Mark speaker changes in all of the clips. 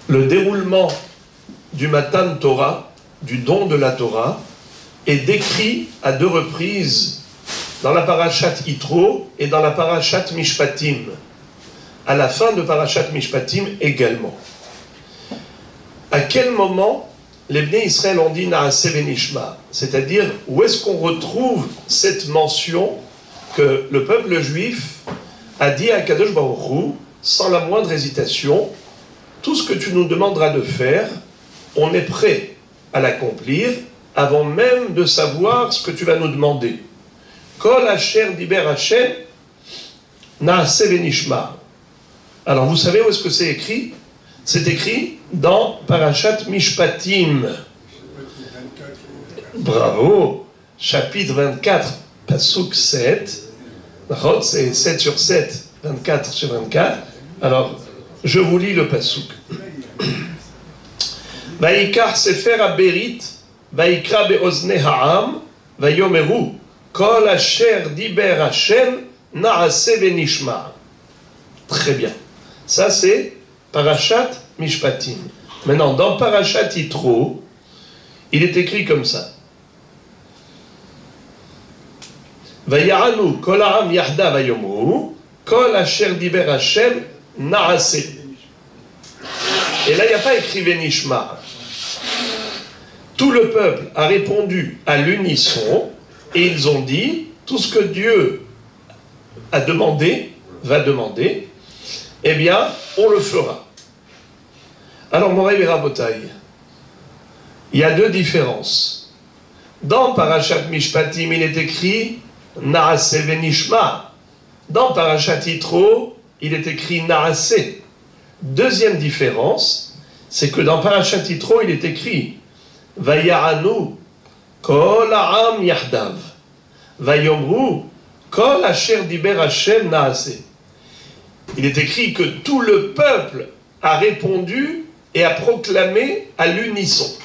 Speaker 1: Le déroulement du Matan Torah, du don de la Torah, est décrit à 2 reprises dans la Parashat Yitro et dans la Parashat Mishpatim. À la fin de Parashat Mishpatim également. À quel moment les Bnei Israël ont dit Naaseh Venishma? C'est-à-dire, où est-ce qu'on retrouve cette mention que le peuple juif a dit à Kadosh Baruch Hu, sans la moindre hésitation, tout ce que tu nous demanderas de faire, on est prêt à l'accomplir avant même de savoir ce que tu vas nous demander. Kol asher diber Hashem Naaseh Venishma. Alors vous savez où est-ce que c'est écrit? C'est écrit dans Parashat Mishpatim. Bravo, chapitre 24, Pasuk 7. C'est 7 sur 7, 24 sur 24. Alors, je vous lis le Pasuk. Vaikar sefer haberit, vaikra beozne ha'am, vayomeru, kol asher diber Hashem, naaseh venishma. Très bien. Ça, c'est Parashat Mishpatim. Maintenant, dans Parashat Yitro, il est écrit comme ça. Vayaranu kol ha'am yahda vayomru, kol asher diber Hashem, naaseh. Et là, il n'y a pas écrit Venishma. Tout le peuple a répondu à l'unisson et ils ont dit tout ce que Dieu a demandé, va demander, eh bien, on le fera. Alors, Moraï et Rabotaï, il y a 2 différences. Dans Parashat Mishpatim, il est écrit Naaseh Venishma. Dans Parashat Yitro, il est écrit Naaseh. Deuxième différence, c'est que dans Parashat Yitro, il est écrit Vayaranu kol ha'am yahdav vayomru kol asher diber Hashem naaseh. Il est écrit que tout le peuple a répondu et a proclamé à l'unisson.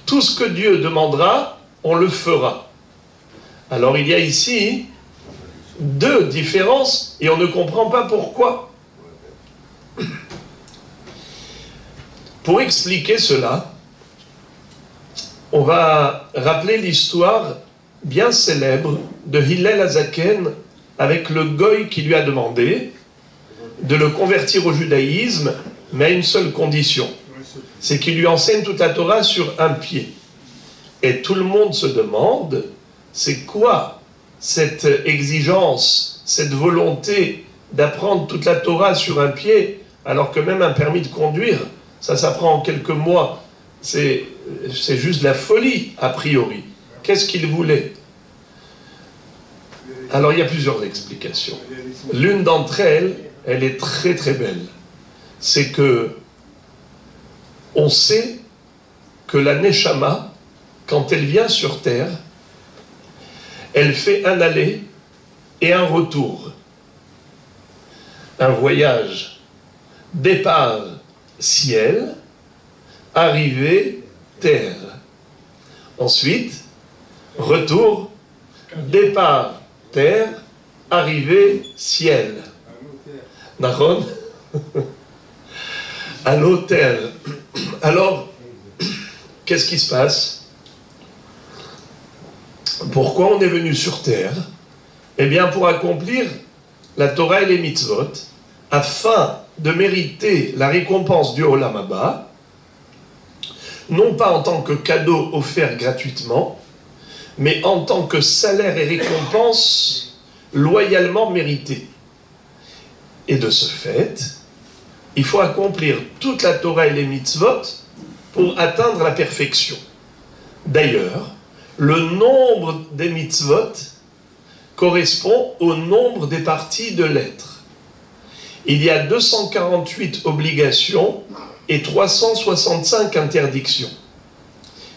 Speaker 1: Tout ce que Dieu demandera, on le fera. Alors il y a ici 2 différences et on ne comprend pas pourquoi. Pour expliquer cela, on va rappeler l'histoire bien célèbre de Hillel Hazaken avec le goy qui lui a demandé de le convertir au judaïsme, mais à une seule condition. C'est qu'il lui enseigne toute la Torah sur un pied. Et tout le monde se demande, c'est quoi cette exigence, cette volonté d'apprendre toute la Torah sur un pied, alors que même un permis de conduire, ça s'apprend en quelques mois. C'est juste de la folie, a priori. Qu'est-ce qu'il voulait? Alors, il y a plusieurs explications. L'une d'entre elles, elle est très très belle. C'est que on sait que la Neshama, quand elle vient sur Terre, elle fait un aller et un retour. Un voyage, départ ciel, arrivée terre. Ensuite, retour, départ terre, arrivée ciel. D'accord? Allô terre. Alors, qu'est-ce qui se passe? Pourquoi on est venu sur terre? Eh bien, pour accomplir la Torah et les mitzvot, afin de mériter la récompense du Olam Haba, non pas en tant que cadeau offert gratuitement, mais en tant que salaire et récompense loyalement mérité. Et de ce fait, il faut accomplir toute la Torah et les mitzvot pour atteindre la perfection. D'ailleurs, le nombre des mitzvot correspond au nombre des parties de l'être. Il y a 248 obligations et 365 interdictions.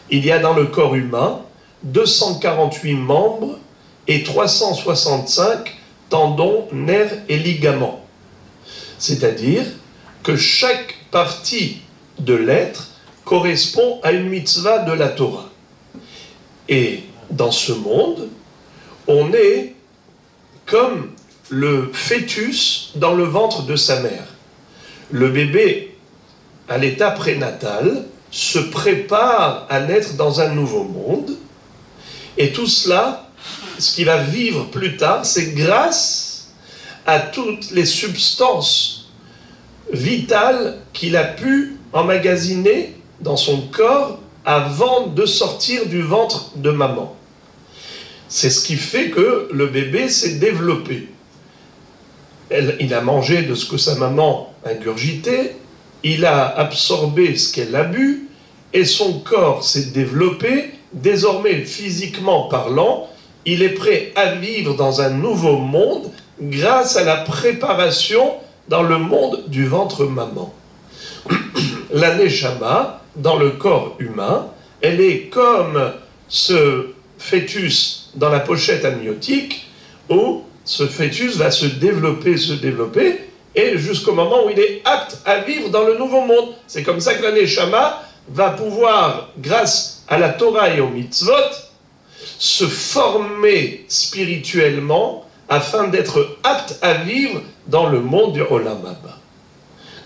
Speaker 1: Il y a dans le corps humain 248 membres et 365 tendons, nerfs et ligaments. C'est-à-dire que chaque partie de l'être correspond à une mitzvah de la Torah. Et dans ce monde, on est comme le fœtus dans le ventre de sa mère. Le bébé à l'état prénatal, se prépare à naître dans un nouveau monde. Et tout cela, ce qu'il va vivre plus tard, c'est grâce à toutes les substances vitales qu'il a pu emmagasiner dans son corps avant de sortir du ventre de maman. C'est ce qui fait que le bébé s'est développé. Il a mangé de ce que sa maman ingurgitait, il a absorbé ce qu'elle a bu, et son corps s'est développé. Désormais, physiquement parlant, il est prêt à vivre dans un nouveau monde grâce à la préparation dans le monde du ventre maman. La Neshama, dans le corps humain, elle est comme ce fœtus dans la pochette amniotique où ce fœtus va se développer, et jusqu'au moment où il est apte à vivre dans le nouveau monde. C'est comme ça que la Neshama va pouvoir, grâce à la Torah et aux mitzvot, se former spirituellement afin d'être apte à vivre dans le monde du Olam Haba,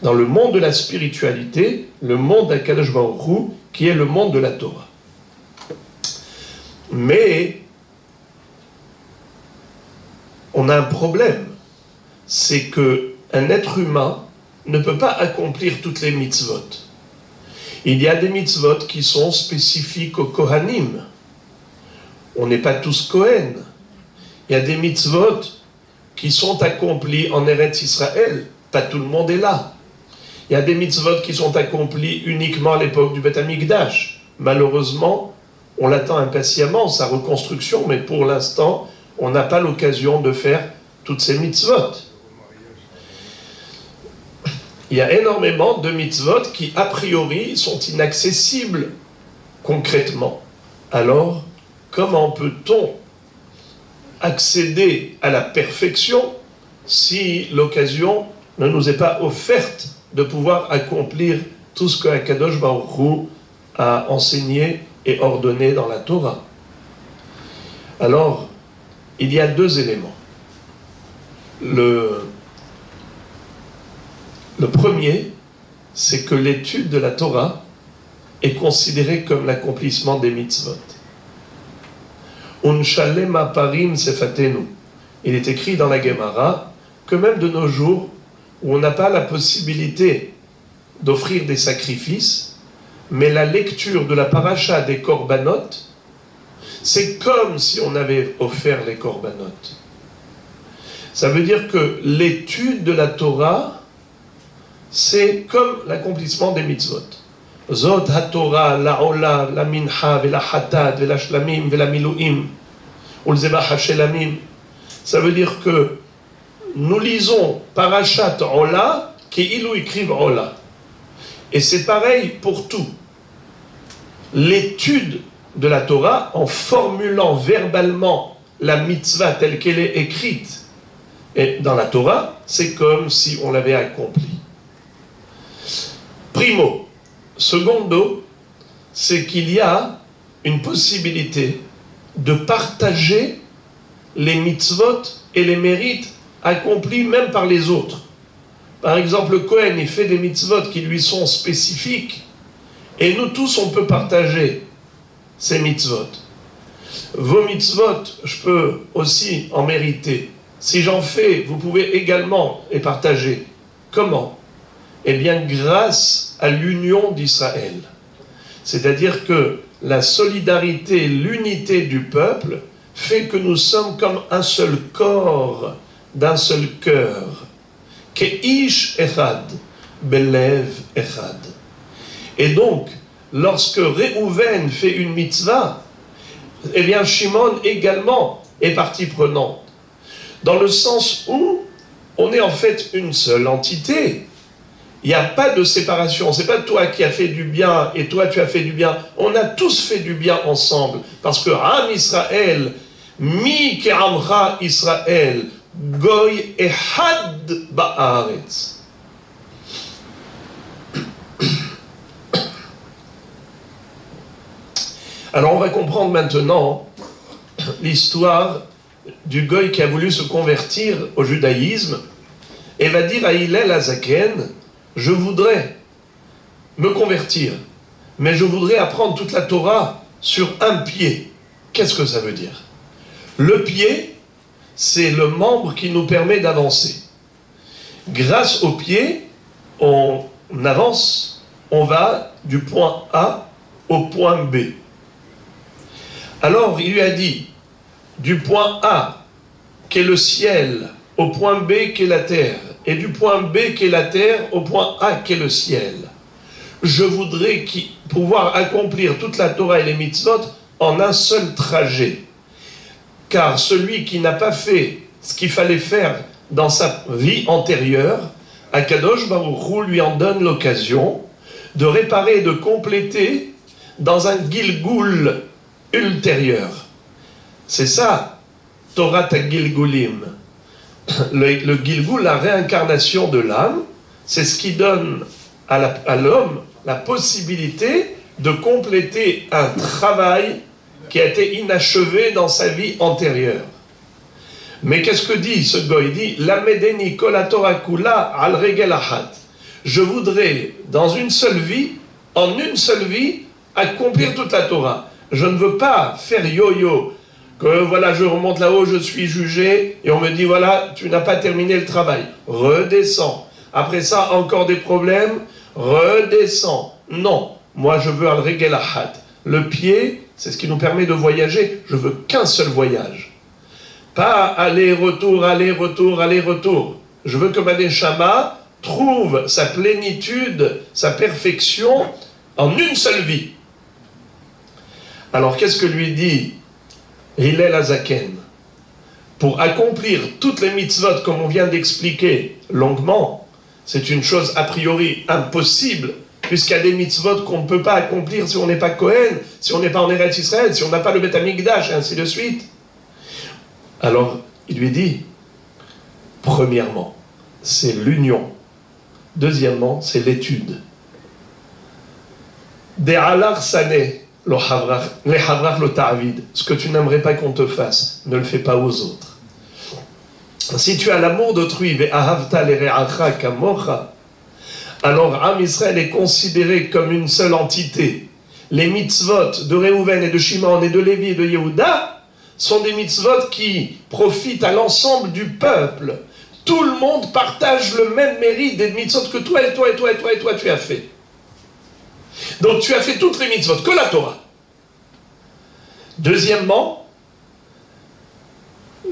Speaker 1: dans le monde de la spiritualité, le monde d'Akadosh Baruch Hu, qui est le monde de la Torah. Mais on a un problème, c'est qu'un être humain ne peut pas accomplir toutes les mitzvot. Il y a des mitzvot qui sont spécifiques aux Kohanim. On n'est pas tous Kohen. Il y a des mitzvot qui sont accomplis en Eretz Israël. Pas tout le monde est là. Il y a des mitzvot qui sont accomplis uniquement à l'époque du Beth Amikdash. Malheureusement, on l'attend impatiemment, sa reconstruction, mais pour l'instant, on n'a pas l'occasion de faire toutes ces mitzvot. Il y a énormément de mitzvot qui, a priori, sont inaccessibles concrètement. Alors, comment peut-on accéder à la perfection si l'occasion ne nous est pas offerte de pouvoir accomplir tout ce que Akadosh Baruch Hu a enseigné et ordonné dans la Torah? Alors, il y a deux éléments. Le premier, c'est que l'étude de la Torah est considérée comme l'accomplissement des mitzvot. Unshalem aparim sefatenu. Il est écrit dans la Gemara que même de nos jours, où on n'a pas la possibilité d'offrir des sacrifices, mais la lecture de la paracha des korbanot, c'est comme si on avait offert les korbanot. Ça veut dire que l'étude de la Torah, c'est comme l'accomplissement des mitzvot. Zot ha-Torah, la ola, la mincha, la hatad, la shlamim, la miluim, ou le zebach ha-shelamim. Ça veut dire que nous lisons parashat ola, qui ilou écrivent ola. Et c'est pareil pour tout. L'étude de la Torah, en formulant verbalement la mitzvah telle qu'elle est écrite et dans la Torah, c'est comme si on l'avait accomplie. Primo. Secondo, c'est qu'il y a une possibilité de partager les mitzvot et les mérites accomplis même par les autres. Par exemple, le Kohen, il fait des mitzvot qui lui sont spécifiques, et nous tous, on peut partager ces mitzvot. Vos mitzvot, je peux aussi en mériter. Si j'en fais, vous pouvez également les partager. Comment? Eh bien, grâce à l'union d'Israël. C'est-à-dire que la solidarité, l'unité du peuple fait que nous sommes comme un seul corps, d'un seul cœur. Keish echad, belev echad. Et donc, lorsque Réhouven fait une mitzvah, eh bien, Shimon également est partie prenante. Dans le sens où on est en fait une seule entité. Il n'y a pas de séparation. Ce n'est pas toi qui as fait du bien et toi tu as fait du bien. On a tous fait du bien ensemble. Parce que Am Israël, Mi ke'amcha Israël, Goy ehad ba'aretz. Alors on va comprendre maintenant l'histoire du Goy qui a voulu se convertir au judaïsme et va dire à Hillel Hazaken: je voudrais me convertir, mais je voudrais apprendre toute la Torah sur un pied. Qu'est-ce que ça veut dire? Le pied, c'est le membre qui nous permet d'avancer. Grâce au pied, on avance, on va du point A au point B. Alors il lui a dit, du point A, qui est le ciel, au point B, qui est la terre, et du point B, qui est la terre, au point A, qui est le ciel. Je voudrais pouvoir accomplir toute la Torah et les mitzvot en un seul trajet. Car celui qui n'a pas fait ce qu'il fallait faire dans sa vie antérieure, Akadosh Baruch Hu lui en donne l'occasion de réparer et de compléter dans un Gilgul ultérieur. C'est ça, Torah Gilgulim. Le Gilgul, la réincarnation de l'âme, c'est ce qui donne à l'homme la possibilité de compléter un travail qui a été inachevé dans sa vie antérieure. Mais qu'est-ce que dit ce goy? Il dit Lamedeni kol haTorah kula al regel achat. Je voudrais, dans une seule vie, en une seule vie, accomplir toute la Torah. Je ne veux pas faire yo-yo, que voilà, je remonte là-haut, je suis jugé, et on me dit voilà, tu n'as pas terminé le travail. Redescends. Après ça, encore des problèmes, redescends. Non, moi je veux al regel achat. Le pied, c'est ce qui nous permet de voyager. Je veux qu'un seul voyage. Pas aller-retour, aller-retour, aller-retour. Je veux que ma neshama trouve sa plénitude, sa perfection en une seule vie. Alors qu'est-ce que lui dit Hillel Hazaken? Pour accomplir toutes les mitzvot comme on vient d'expliquer longuement, c'est une chose a priori impossible, puisqu'il y a des mitzvot qu'on ne peut pas accomplir si on n'est pas Kohen, si on n'est pas en Eretz Israël, si on n'a pas le Beth Amikdash, et ainsi de suite. Alors, il lui dit, premièrement, c'est l'union. Deuxièmement, c'est l'étude. De'alar sané, le havrach lo ta'avid. Ce que tu n'aimerais pas qu'on te fasse, ne le fais pas aux autres. Si tu as l'amour d'autrui, ve'ahavta le're'acha kamocha, alors Am Israël est considéré comme une seule entité. Les mitzvot de Réhouven et de Shimon et de Lévi et de Yehuda sont des mitzvot qui profitent à l'ensemble du peuple. Tout le monde partage le même mérite des mitzvot que toi et toi et toi et toi et toi tu as fait. Donc tu as fait toutes les mitzvot, que la Torah. Deuxièmement,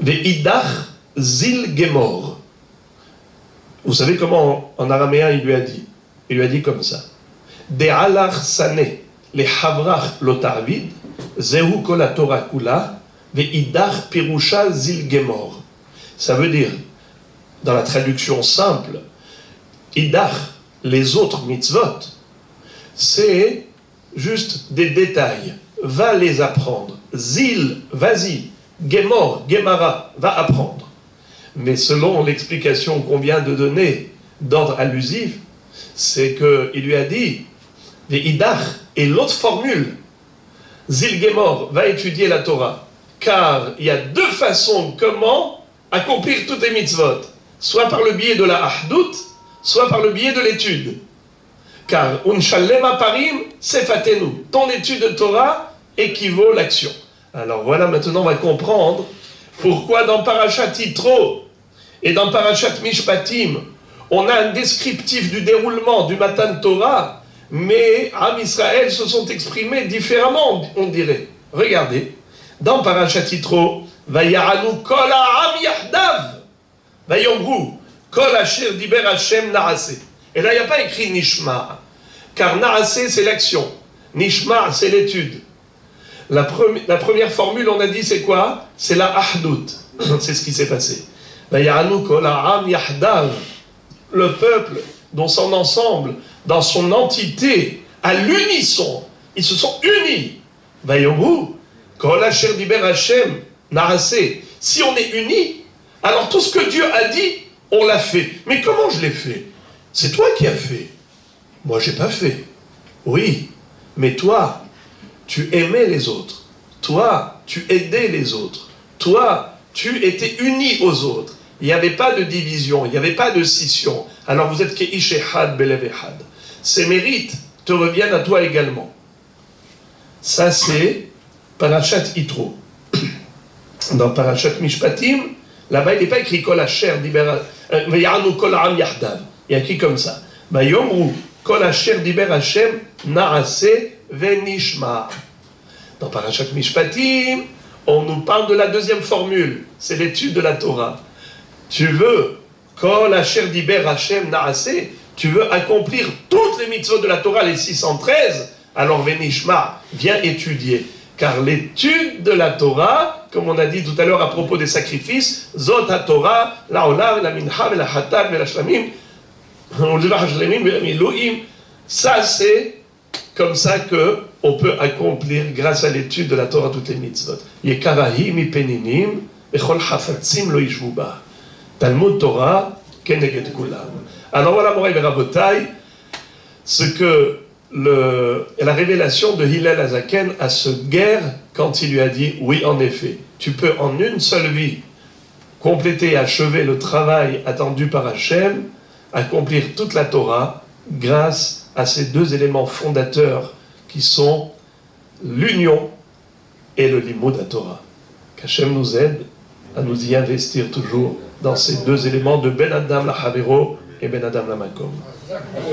Speaker 1: Ve'idach zil gemor. Vous savez comment en araméen il lui a dit? Il lui a dit comme ça. De'alach sané le havrach lo ta'avid zehu kol haTorah kula ve'idach pirusha zil gemor. Ça veut dire, dans la traduction simple, idach, les autres mitzvot, c'est juste des détails. Va les apprendre. Zil, vas-y. Gemor, gemara, va apprendre. Mais selon l'explication qu'on vient de donner d'ordre allusif, c'est qu'il lui a dit, Ve'idach, et l'autre formule, Zil Gemor, va étudier la Torah. Car il y a deux façons comment accomplir toutes les mitzvot. Soit par le biais de la Ahdout, soit par le biais de l'étude. Car Unshalem Parim, Sefatenu. Ton étude de Torah équivaut l'action. Alors voilà, maintenant on va comprendre pourquoi dans Parashat Yitro et dans Parashat Mishpatim, on a un descriptif du déroulement du Matan Torah, mais Am Israël se sont exprimés différemment, on dirait. Regardez, dans Parashat Yitro, Vayaranu kol ha'am yahdav, Vayomru kol asher diber Hashem na'aseh. Et là, il n'y a pas écrit Nishma, car na'aseh, c'est l'action. Nishma, c'est l'étude. La première formule, on a dit, c'est quoi? C'est la Ahdout. C'est ce qui s'est passé. Vayaranu kol ha'am yahdav. Le peuple, dans son ensemble, dans son entité, à l'unisson, ils se sont unis. Vayomru kol asher diber Hashem na'aseh. Si on est unis, alors tout ce que Dieu a dit, on l'a fait. Mais comment je l'ai fait? C'est toi qui as fait. Moi, j'ai pas fait. Oui, mais toi, tu aimais les autres. Toi, tu aidais les autres. Toi, tu étais uni aux autres. Il n'y avait pas de division, il n'y avait pas de scission. Alors vous êtes Ke'ish Echad Belev Echad. Ces mérites te revienne à toi également. Ça, c'est Parashat Yitro. Dans Parashat Mishpatim, là-bas, il n'est pas écrit Kol Asher Diber Veyanu Kol Am Yahdav. Il y a écrit comme ça. Vayomru Kol Asher Diber Hashem Naase Venishma. Dans Parashat Mishpatim, on nous parle de la deuxième formule. C'est l'étude de la Torah. Tu veux Kol Asher Diber Hashem Naase, tu veux accomplir toutes les mitzvot de la Torah, les 613, alors Venishma, viens étudier. Car l'étude de la Torah, comme on a dit tout à l'heure à propos des sacrifices, Zot HaTorah, la Olam, la Mincha, la Hatat, la Shlamim, ça c'est comme ça qu'on peut accomplir, grâce à l'étude de la Torah, toutes les mitzvot. Yekarahi mi peninim, echol hafatzim lo yishvu ba. Talmud Torah, keneged kulam. Alors voilà, Moraï Berabotai, ce que la révélation de Hillel Azaken à ce guerre quand il lui a dit, oui, en effet, tu peux en une seule vie compléter et achever le travail attendu par Hachem, accomplir toute la Torah grâce à ces deux éléments fondateurs qui sont l'union et le limud à Torah. Qu'Hachem nous aide à nous y investir toujours dans ces deux éléments de Ben Adam la Havero et Ben Adam la Makom.